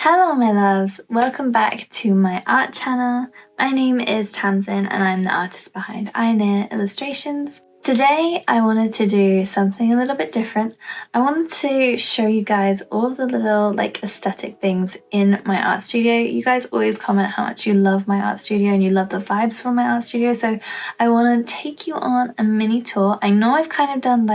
Hello my loves, welcome back to my art channel. My name is Tamsin and I'm the artist behind aianaiya Illustrations. Today I wanted to do something a little bit different. I wanted to show you guys all of the little aesthetic things in my art studio. You guys always comment how much you love my art studio and you love the vibes from my art studio, so I want to take you on a mini tour. I know I've kind of done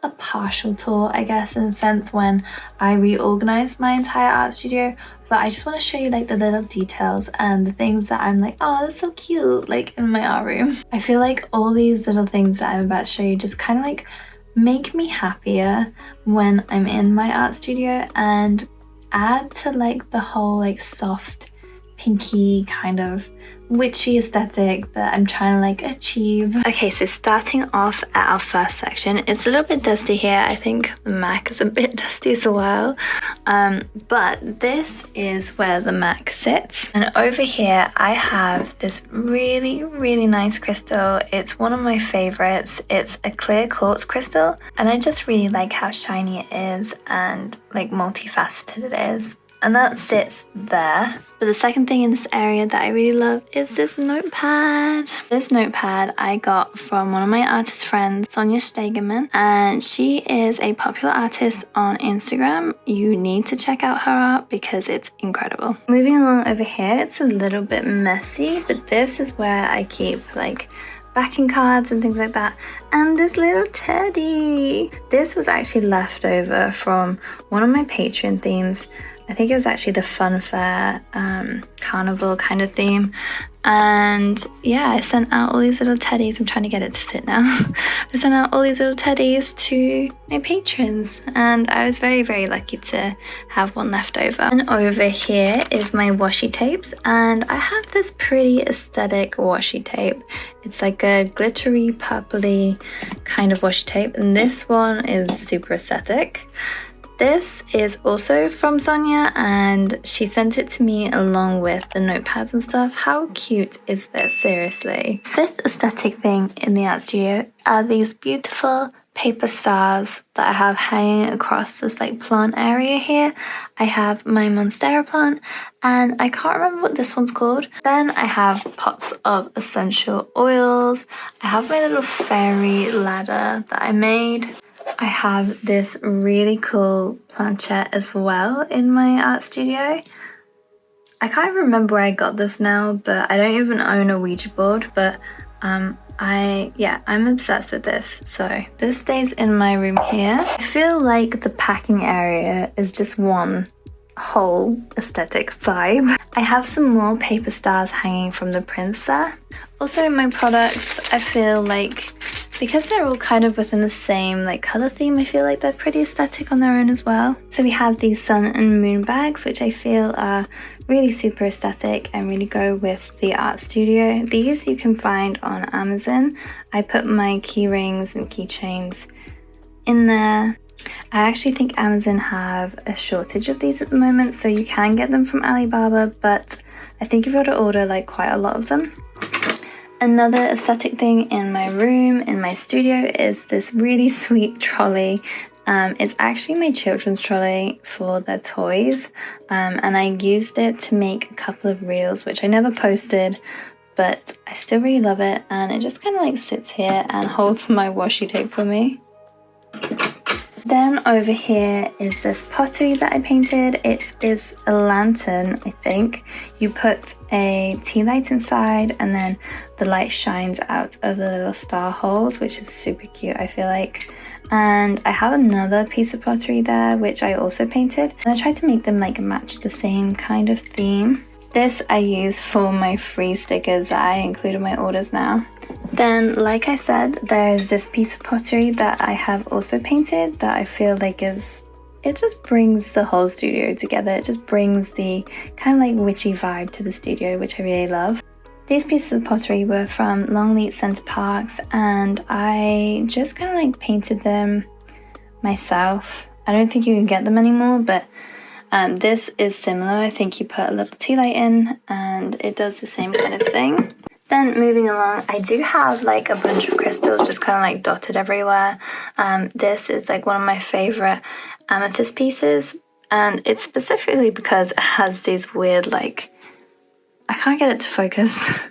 a partial tour, I guess, in a sense, when I reorganized my entire art studio, but I just want to show you the little details and the things that I'm oh, that's so cute, in my art room. I feel like all these little things that I'm about to show you just kind of make me happier when I'm in my art studio and add to the whole soft pinky kind of witchy aesthetic that I'm trying to achieve. Okay, so starting off at our first section, it's a little bit dusty here. I think the Mac is a bit dusty as well, but this is where the Mac sits, and over here I have this really nice crystal. It's one of my favorites. It's a clear quartz crystal and I just really like how shiny it is and multifaceted it is. And that sits there. But the second thing in this area that I really love is this notepad. This notepad I got from one of my artist friends, Sonia Stegemann, and she is a popular artist on Instagram. You need to check out her art because it's incredible. Moving along over here, it's a little bit messy, but this is where I keep backing cards and things like that. And this little teddy. This was actually left over from one of my Patreon themes. I think it was actually the fun fair carnival kind of theme, and yeah, I sent out all these little teddies. I'm trying to get it to sit now. I sent out all these little teddies to my patrons and I was very lucky to have one left over. And over here is my washi tapes, and I have this pretty aesthetic washi tape. It's like a glittery purpley kind of washi tape, and this one is super aesthetic. This is also from Sonia and she sent it to me along with the notepads and stuff. How cute is this, seriously? Fifth aesthetic thing in the art studio are these beautiful paper stars that I have hanging across this plant area here. I have my Monstera plant and I can't remember what this one's called. Then I have pots of essential oils. I have my little fairy ladder that I made. I have this really cool planchette as well in my art studio. I can't remember where I got this now, but I don't even own a Ouija board, but I'm obsessed with this. So this stays in my room here. I feel like the packing area is just one whole aesthetic vibe. I have some more paper stars hanging from the prints there. Also in my products, I feel because they're all kind of within the same color theme, I feel like they're pretty aesthetic on their own as well. So we have these sun and moon bags, which I feel are really super aesthetic and really go with the art studio. These you can find on Amazon. I put my key rings and keychains in there. I actually think Amazon have a shortage of these at the moment, so you can get them from Alibaba, but I think you've got to order quite a lot of them. Another aesthetic thing in my room, in my studio, is this really sweet trolley. It's actually my children's trolley for their toys, and I used it to make a couple of reels, which I never posted, but I still really love it, and it just kind of sits here and holds my washi tape for me. Then over here is this pottery that I painted. It is a lantern, I think. You put a tea light inside and then the light shines out of the little star holes, which is super cute, I feel like. And I have another piece of pottery there, which I also painted. And I tried to make them match the same kind of theme. This I use for my free stickers that I include in my orders now. Then, like I said, there's this piece of pottery that I have also painted that I feel it just brings the whole studio together. It just brings the kind of witchy vibe to the studio, which I really love. These pieces of pottery were from Longleat Center Parks and I just kind of painted them myself. I don't think you can get them anymore, but this is similar. I think you put a little tea light in and it does the same kind of thing. Then moving along, I do have a bunch of crystals just kind of dotted everywhere. This is one of my favorite amethyst pieces. And it's specifically because it has these weird, like, I can't get it to focus,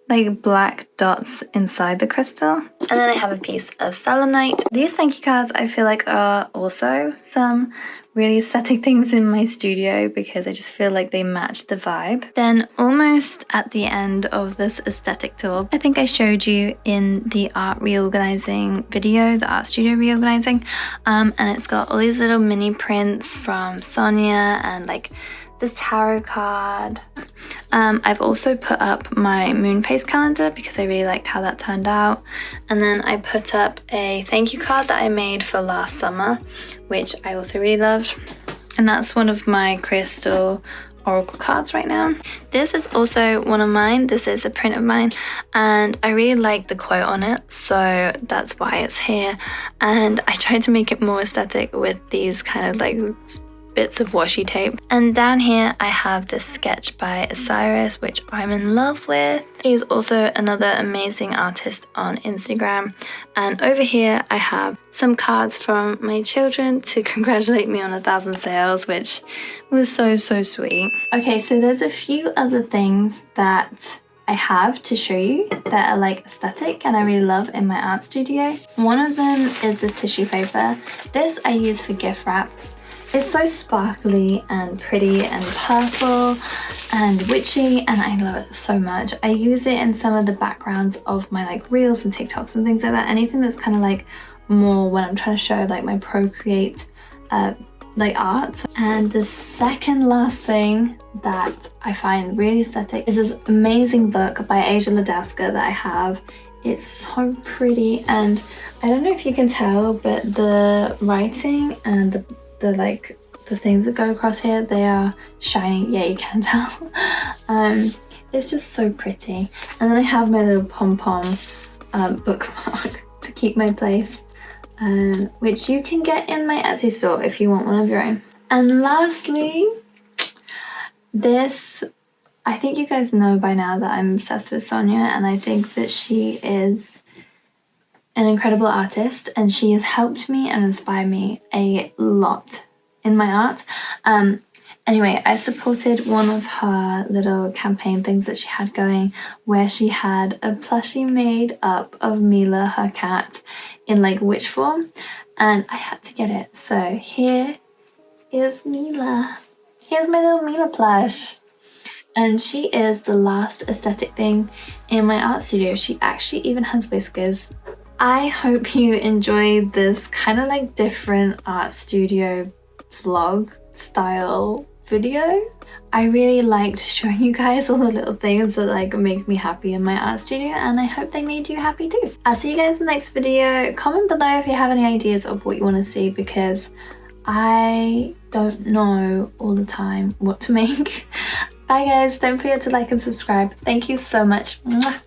like black dots inside the crystal. And then I have a piece of selenite. These thank you cards I feel like are also some really aesthetic things in my studio because I just feel like they match the vibe. Then almost at the end of this aesthetic tour, I think I showed you in the art reorganizing video, the art studio reorganizing, and it's got all these little mini prints from Sonia and like this tarot card. I've also put up my moon phase calendar because I really liked how that turned out. And then I put up a thank you card that I made for last summer, which I also really loved. And that's one of my crystal oracle cards right now. This is also one of mine. This is a print of mine and I really like the quote on it, so that's why it's here. And I tried to make it more aesthetic with these kind of like bits of washi tape. And down here I have this sketch by Osiris, which I'm in love with. He's also another amazing artist on Instagram. And over here I have some cards from my children to congratulate me on 1,000 sales, which was so sweet. Okay, so there's a few other things that I have to show you that are like aesthetic and I really love in my art studio. One of them is this tissue paper. This I use for gift wrap. It's so sparkly and pretty and purple and witchy and I love it so much. I use it in some of the backgrounds of my like reels and TikToks and things like that. Anything that's kind of like more when I'm trying to show like my procreate like art. And the second last thing that I find really aesthetic is this amazing book by Asia Ladowska that I have. It's so pretty and I don't know if you can tell, but the writing and the things that go across here, they are shiny. Yeah, you can tell. It's just so pretty. And then I have my little pom-pom bookmark to keep my place, which you can get in my Etsy store if you want one of your own. And lastly, this, I think you guys know by now that I'm obsessed with Sonia and I think that she is an incredible artist and she has helped me and inspired me a lot in my art. Anyway, I supported one of her little campaign things that she had going where she had a plushie made up of Mila, her cat, in like witch form, and I had to get it. So here is Mila. Here's my little Mila plush. And she is the last aesthetic thing in my art studio. She actually even has whiskers. I hope you enjoyed this kind of like different art studio vlog style video. I really liked showing you guys all the little things that like make me happy in my art studio and I hope they made you happy too. I'll see you guys in the next video. Comment below if you have any ideas of what you want to see because I don't know all the time what to make. Bye guys, don't forget to like and subscribe. Thank you so much. Mwah.